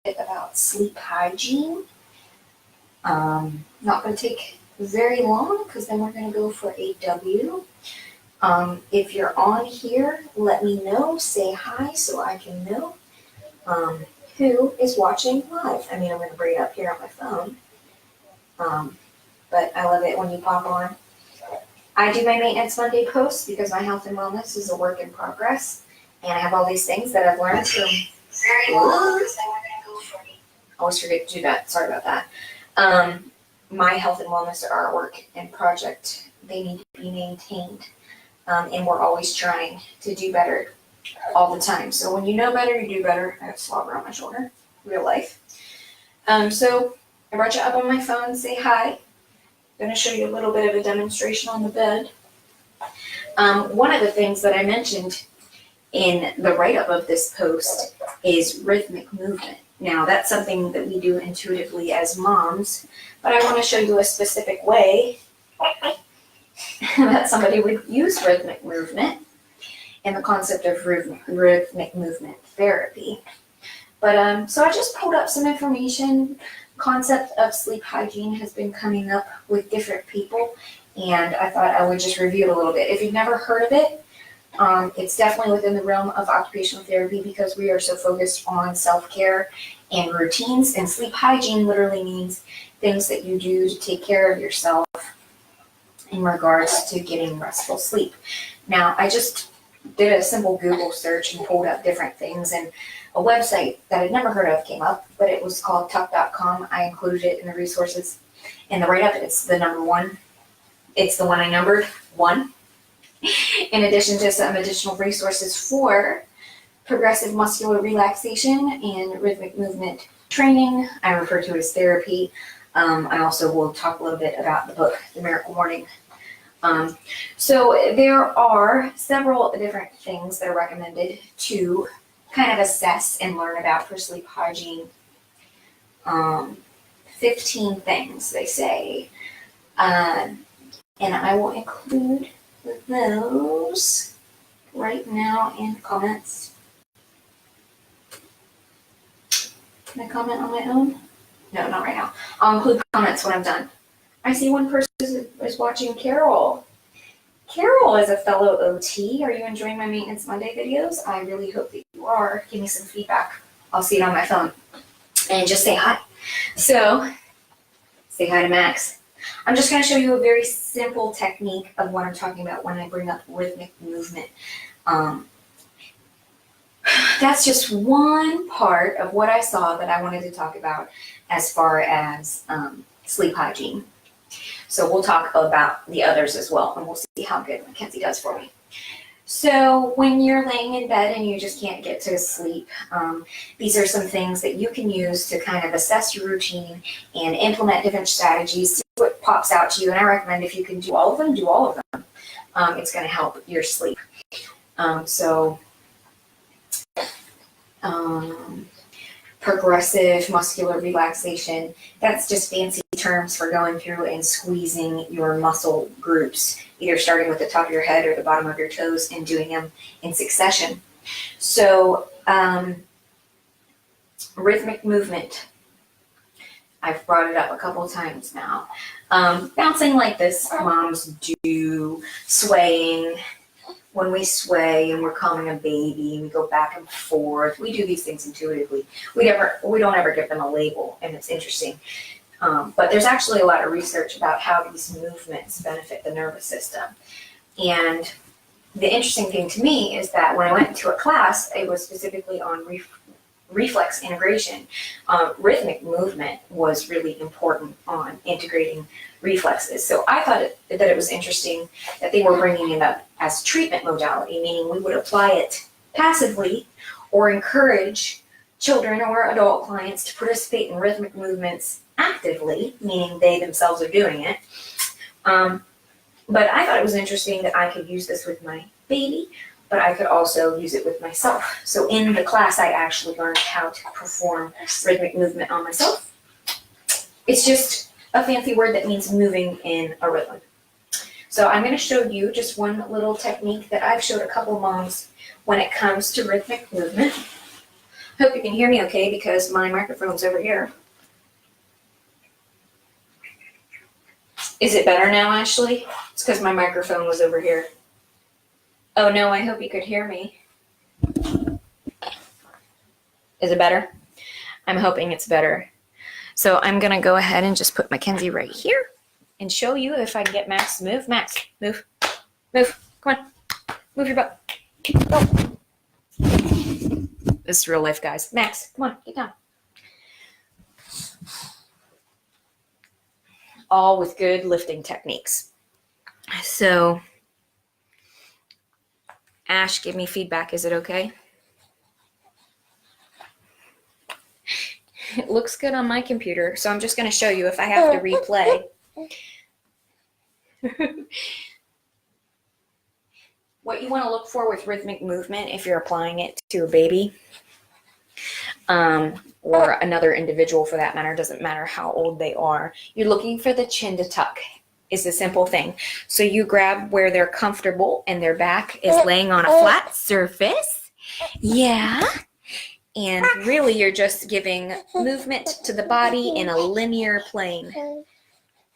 about sleep hygiene. Not going to take very long because then we're going to go for a W. If you're on here, let me know. Say hi so I can know who is watching live. I mean, I'm going to bring it up here on my phone. But I love it when you pop on. I do my Maintenance Monday posts because my health and wellness is a work in progress. And I have all these things that I've learned from very long. I always forget to do that. Sorry about that. My health and wellness are a work in project. They need to be maintained. And we're always trying to do better all the time. So when you know better, you do better. I have slobber on my shoulder. Real life. So I brought you up on my phone. Say hi. I'm going to show you a little bit of a demonstration on the bed. One of the things that I mentioned in the write-up of this post is rhythmic movement. Now, that's something that we do intuitively as moms, but I want to show you a specific way that somebody would use rhythmic movement and the concept of rhythmic movement therapy. But so I just pulled up some information. Concept of sleep hygiene has been coming up with different people, and I thought I would just review it a little bit. If you've never heard of it, it's definitely within the realm of occupational therapy because we are so focused on self-care and routines, and sleep hygiene literally means things that you do to take care of yourself in regards to getting restful sleep. Now, I just did a simple Google search and pulled up different things, and a website that I'd never heard of came up, but it was called tuck.com. I included it in the resources. In the write-up, it's the number one. It's the one I numbered, 1. In addition to some additional resources for progressive muscular relaxation and rhythmic movement training. I refer to it as therapy. I also will talk a little bit about the book, The Miracle Morning. So there are several different things that are recommended to kind of assess and learn about for sleep hygiene. 15 things, they say. And I will include those right now in comments. Can I comment on my own? No, not right now. I'll include comments when I'm done. I see one person is watching Carol. Carol is a fellow OT. Are you enjoying my Maintenance Monday videos? I really hope that you are. Give me some feedback. I'll see it on my phone. And just say hi. So, say hi to Max. I'm just going to show you a very simple technique of what I'm talking about when I bring up rhythmic movement. That's just one part of what I saw that I wanted to talk about as far as sleep hygiene. So we'll talk about the others as well, and we'll see how good Mackenzie does for me. So when you're laying in bed and you just can't get to sleep, these are some things that you can use to kind of assess your routine and implement different strategies, see what pops out to you. And I recommend if you can do all of them, do all of them. It's going to help your sleep. Progressive muscular relaxation, that's just fancy terms for going through and squeezing your muscle groups, either starting with the top of your head or the bottom of your toes and doing them in succession. So, rhythmic movement. I've brought it up a couple times now. Bouncing like this, moms do, swaying. When we sway and we're calming a baby and we go back and forth, we do these things intuitively. We don't ever give them a label, and it's interesting. But there's actually a lot of research about how these movements benefit the nervous system. And the interesting thing to me is that when I went to a class, it was specifically on reflex integration. Rhythmic movement was really important on integrating reflexes. So I thought that it was interesting that they were bringing it up as treatment modality, meaning we would apply it passively or encourage children or adult clients to participate in rhythmic movements actively, meaning they themselves are doing it. But I thought it was interesting that I could use this with my baby, but I could also use it with myself. So in the class, I actually learned how to perform rhythmic movement on myself. It's just a fancy word that means moving in a rhythm. So I'm going to show you just one little technique that I've showed a couple moms when it comes to rhythmic movement. Hope you can hear me okay because my microphone's over here. Is it better now, Ashley? It's because my microphone was over here. Oh no, I hope you could hear me. Is it better? I'm hoping it's better. So I'm going to go ahead and just put Mackenzie right here and show you if I can get Max to move. Max, move. Move. Come on. Move your butt. Go. This is real life, guys. Max, come on. Get down. All with good lifting techniques. So, Ash, give me feedback. Is it okay? It looks good on my computer, so I'm just going to show you if I have to replay. What you want to look for with rhythmic movement if you're applying it to a baby or another individual for that matter, doesn't matter how old they are, you're looking for the chin to tuck is a simple thing. So you grab where they're comfortable and their back is laying on a flat surface. Yeah. And really, you're just giving movement to the body in a linear plane.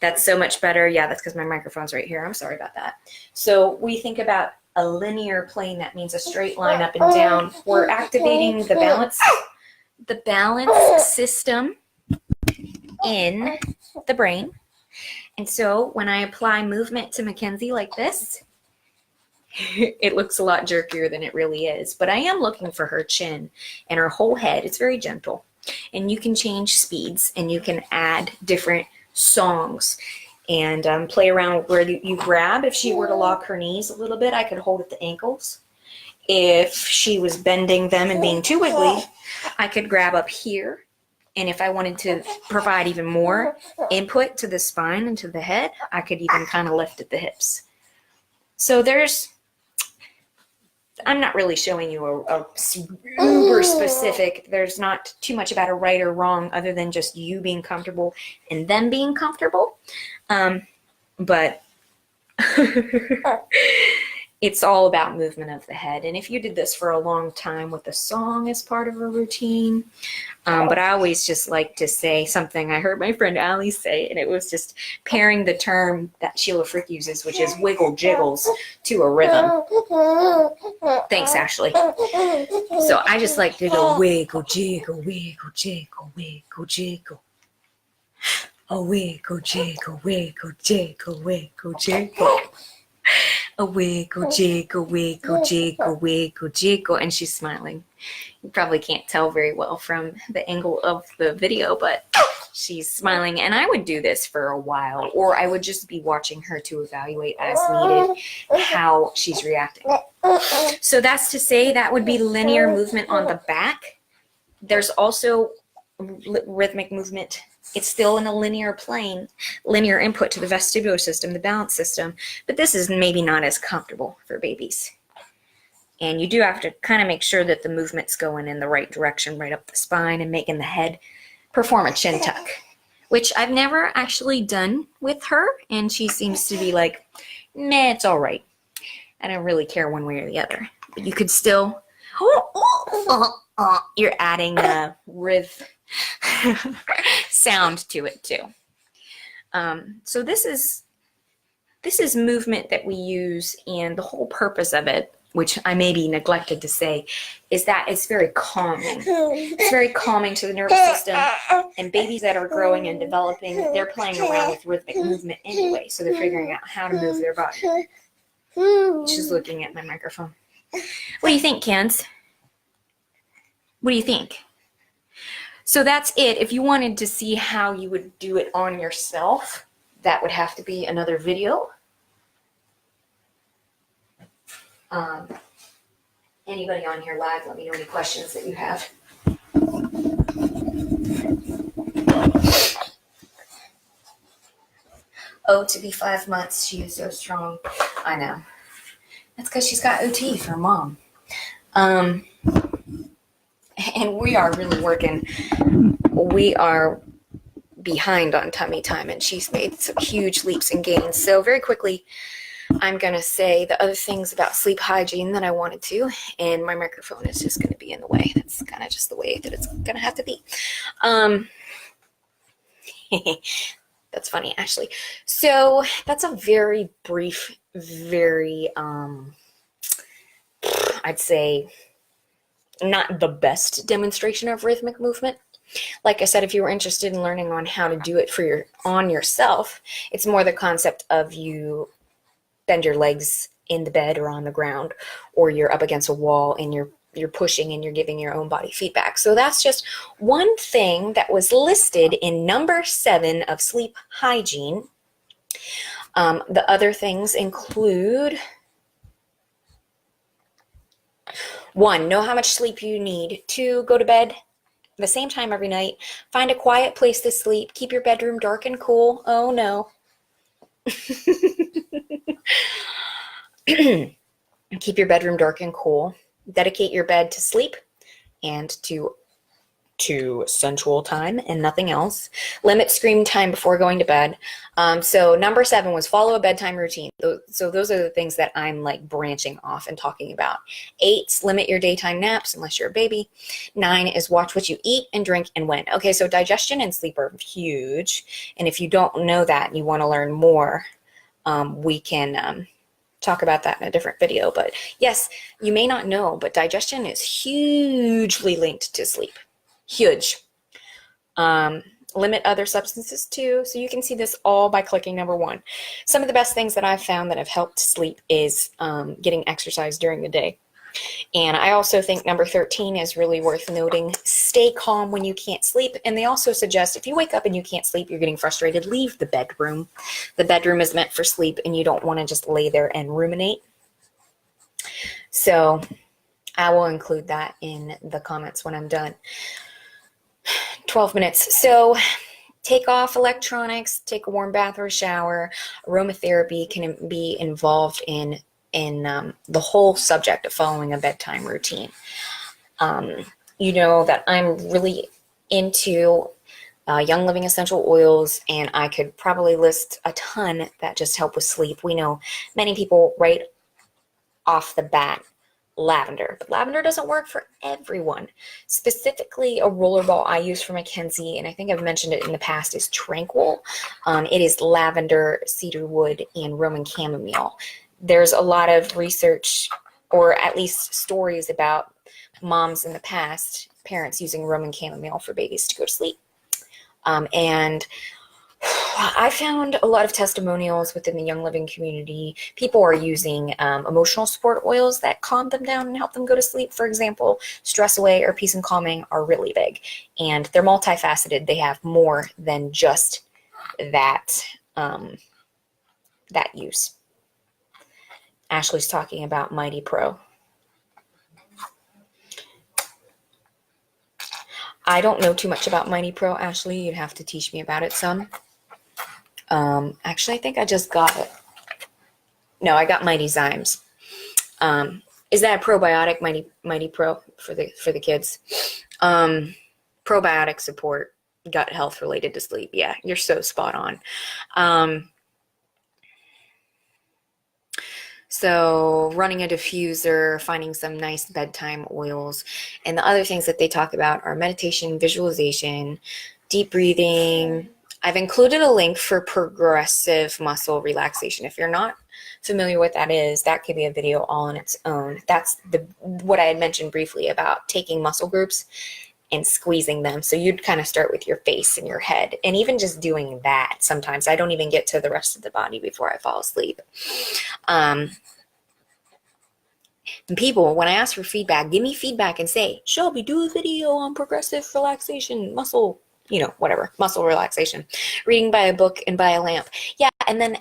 That's so much better. Yeah, that's because my microphone's right here. I'm sorry about that. So we think about a linear plane. That means a straight line up and down. We're activating the balance system in the brain. And so when I apply movement to Mackenzie like this, it looks a lot jerkier than it really is, but I am looking for her chin and her whole head. It's very gentle, and you can change speeds and you can add different songs and play around with where you grab. If she were to lock her knees a little bit, I could hold at the ankles. If she was bending them and being too wiggly, I could grab up here. And if I wanted to provide even more input to the spine and to the head, I could even kind of lift at the hips. So I'm not really showing you a super specific, there's not too much about a right or wrong other than just you being comfortable and them being comfortable. But it's all about movement of the head. And if you did this for a long time with a song as part of a routine, but I always just like to say something I heard my friend Allie say, and it was just pairing the term that Sheila Frick uses, which is wiggle jiggles, to a rhythm. Thanks, Ashley. So I just like to go wiggle jiggle, wiggle jiggle, wiggle jiggle. A wiggle jiggle, wiggle jiggle, wiggle jiggle. A wiggle jiggle, wiggle jiggle, wiggle jiggle. And she's smiling. You probably can't tell very well from the angle of the video, but she's smiling. And I would do this for a while, or I would just be watching her to evaluate as needed how she's reacting. So that's to say that would be linear movement on the back. There's also rhythmic movement. It's still in a linear plane, linear input to the vestibular system, the balance system, but this is maybe not as comfortable for babies. And you do have to kind of make sure that the movement's going in the right direction, right up the spine, and making the head perform a chin tuck, which I've never actually done with her, and she seems to be like, meh, it's all right. I don't really care one way or the other. But you could still, you're adding a sound to it too. So this is movement that we use, and the whole purpose of it, which I maybe neglected to say, is that it's very calming. It's very calming to the nervous system, and babies that are growing and developing, they're playing around with rhythmic movement anyway, so they're figuring out how to move their body. She's looking at my microphone. What do you think, Kens? What do you think? So that's it. If you wanted to see how you would do it on yourself, that would have to be another video. Anybody on here live, let me know any questions that you have. Oh, to be 5 months, she is so strong. I know. That's because she's got OT for mom. And we are really working. We are behind on tummy time, and she's made some huge leaps and gains. So very quickly, I'm going to say the other things about sleep hygiene that I wanted to, and my microphone is just going to be in the way. That's kind of just the way that it's going to have to be. That's funny, Ashley. So that's a very brief, very, I'd say, not the best demonstration of rhythmic movement. Like I said, if you were interested in learning on how to do it on yourself, it's more the concept of you bend your legs in the bed or on the ground, or you're up against a wall and you're pushing and you're giving your own body feedback. So that's just one thing that was listed in number 7 of sleep hygiene. The other things include: 1, know how much sleep you need. 2, go to bed the same time every night. Find a quiet place to sleep. Keep your bedroom dark and cool. Oh no. Keep your bedroom dark and cool. Dedicate your bed to sleep and to sensual time and nothing else. Limit screen time before going to bed. So number 7 was follow a bedtime routine. So those are the things that I'm like branching off and talking about. 8, limit your daytime naps unless you're a baby. 9 is watch what you eat and drink and when. Okay, so digestion and sleep are huge. And if you don't know that and you want to learn more, we can talk about that in a different video. But yes, you may not know, but digestion is hugely linked to sleep. Huge. Limit other substances too. So you can see this all by clicking number 1. Some of the best things that I've found that have helped sleep is getting exercise during the day. And I also think number 13 is really worth noting. Stay calm when you can't sleep. And they also suggest if you wake up and you can't sleep, you're getting frustrated, leave the bedroom. The bedroom is meant for sleep and you don't want to just lay there and ruminate. So I will include that in the comments when I'm done. 12 minutes. So take off electronics, take a warm bath or a shower. Aromatherapy can be involved in the whole subject of following a bedtime routine. You know that I'm really into Young Living essential oils, and I could probably list a ton that just help with sleep. We know many people right off the bat lavender, but lavender doesn't work for everyone. Specifically, a rollerball I use for Mackenzie, and I think I've mentioned it in the past, is Tranquil. It is lavender, cedarwood, and Roman chamomile. There's a lot of research, or at least stories about moms in the past, parents using Roman chamomile for babies to go to sleep. And I found a lot of testimonials within the Young Living community. People are using emotional support oils that calm them down and help them go to sleep. For example, Stress Away or Peace and Calming are really big, and they're multifaceted. They have more than just that use. Ashley's talking about Mighty Pro. I don't know too much about Mighty Pro, Ashley. You'd have to teach me about it some. Actually, I think I just got it. No, I got Mighty Zymes. Is that a probiotic, Mighty Pro for the kids? Probiotic support, gut health related to sleep. Yeah, you're so spot on. So running a diffuser, finding some nice bedtime oils, and the other things that they talk about are meditation, visualization, deep breathing. I've included a link for progressive muscle relaxation. If you're not familiar with that is, that could be a video all on its own. That's what I had mentioned briefly about taking muscle groups and squeezing them. So you'd kind of start with your face and your head. And even just doing that, sometimes I don't even get to the rest of the body before I fall asleep. And people, when I ask for feedback, give me feedback and say, Shelby, do a video on progressive relaxation, muscle, whatever, muscle relaxation, reading by a book and by a lamp. Yeah, and then,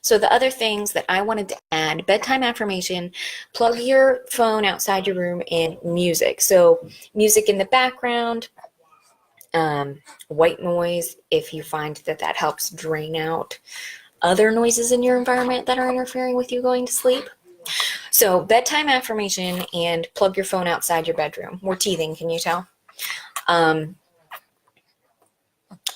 so the other things that I wanted to add: bedtime affirmation, plug your phone outside your room, and music. So music in the background, white noise, if you find that helps drain out other noises in your environment that are interfering with you going to sleep. So bedtime affirmation and plug your phone outside your bedroom. We're teething, can you tell?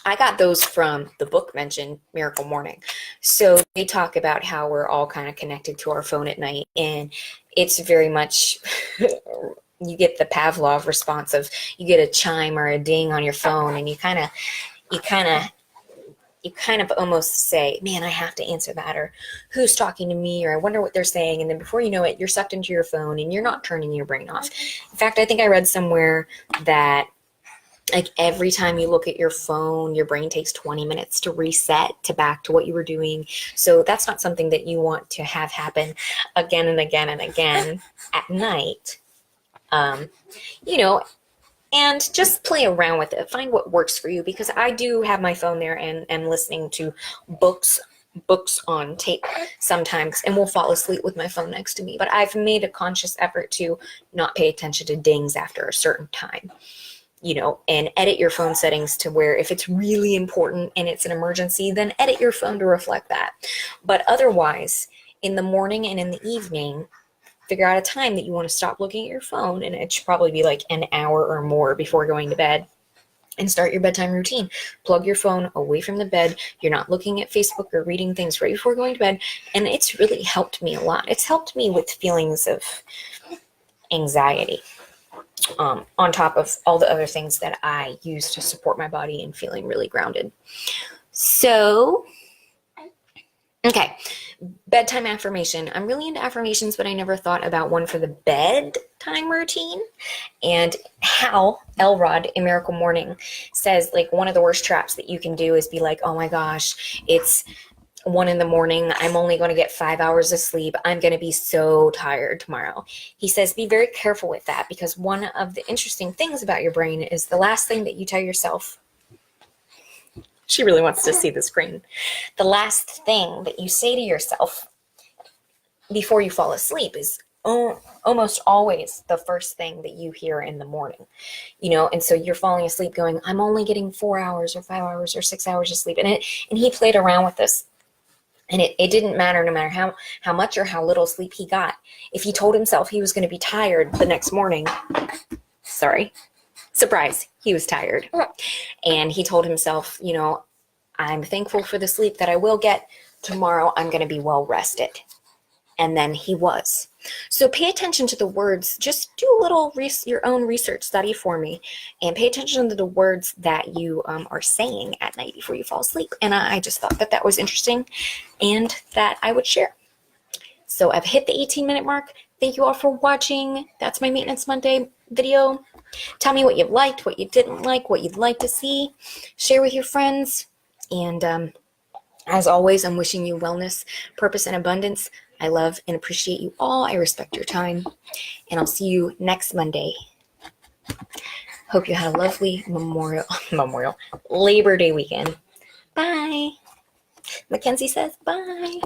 I got those from the book mentioned, Miracle Morning. So they talk about how we're all kind of connected to our phone at night, and it's very much you get the Pavlov response of you get a chime or a ding on your phone, and you kind of almost say, man, I have to answer that, or who's talking to me, or I wonder what they're saying. And then before you know it, you're sucked into your phone and you're not turning your brain off. In fact, I think I read somewhere that like every time you look at your phone, your brain takes 20 minutes to reset to back to what you were doing. So that's not something that you want to have happen again and again and again at night. You know, and just play around with it. Find what works for you, because I do have my phone there and listening to books on tape sometimes, and will fall asleep with my phone next to me. But I've made a conscious effort to not pay attention to dings after a certain time, you know, and edit your phone settings to where if it's really important and it's an emergency, then edit your phone to reflect that. But otherwise, in the morning and in the evening, figure out a time that you want to stop looking at your phone, and it should probably be like an hour or more before going to bed, and start your bedtime routine. Plug your phone away from the bed. You're not looking at Facebook or reading things right before going to bed, and it's really helped me a lot. It's helped me with feelings of anxiety, on top of all the other things that I use to support my body and feeling really grounded. So, okay. Bedtime affirmation. I'm really into affirmations, but I never thought about one for the bedtime routine. And Hal Elrod in Miracle Morning says, like, one of the worst traps that you can do is be like, oh my gosh, it's 1 a.m. I'm only going to get 5 hours of sleep. I'm going to be so tired tomorrow. He says, be very careful with that, because one of the interesting things about your brain is the last thing that you tell yourself. She really wants to see the screen. The last thing that you say to yourself before you fall asleep is almost always the first thing that you hear in the morning, you know, and so you're falling asleep going, I'm only getting 4 hours or 5 hours or 6 hours of sleep. And he played around with this, and it didn't matter no matter how much or how little sleep he got. If he told himself he was going to be tired the next morning, surprise, he was tired. And he told himself, you know, I'm thankful for the sleep that I will get. Tomorrow I'm going to be well rested. And then he was. So pay attention to the words. Just do a little your own research study for me, and pay attention to the words that you are saying at night before you fall asleep. And I just thought that was interesting and that I would share. So I've hit the 18-minute mark. Thank you all for watching. That's my Maintenance Monday video. Tell me what you liked, what you didn't like, what you'd like to see. Share with your friends. And as always, I'm wishing you wellness, purpose, and abundance. I love and appreciate you all. I respect your time. And I'll see you next Monday. Hope you had a lovely Labor Day weekend. Bye. Mackenzie says bye.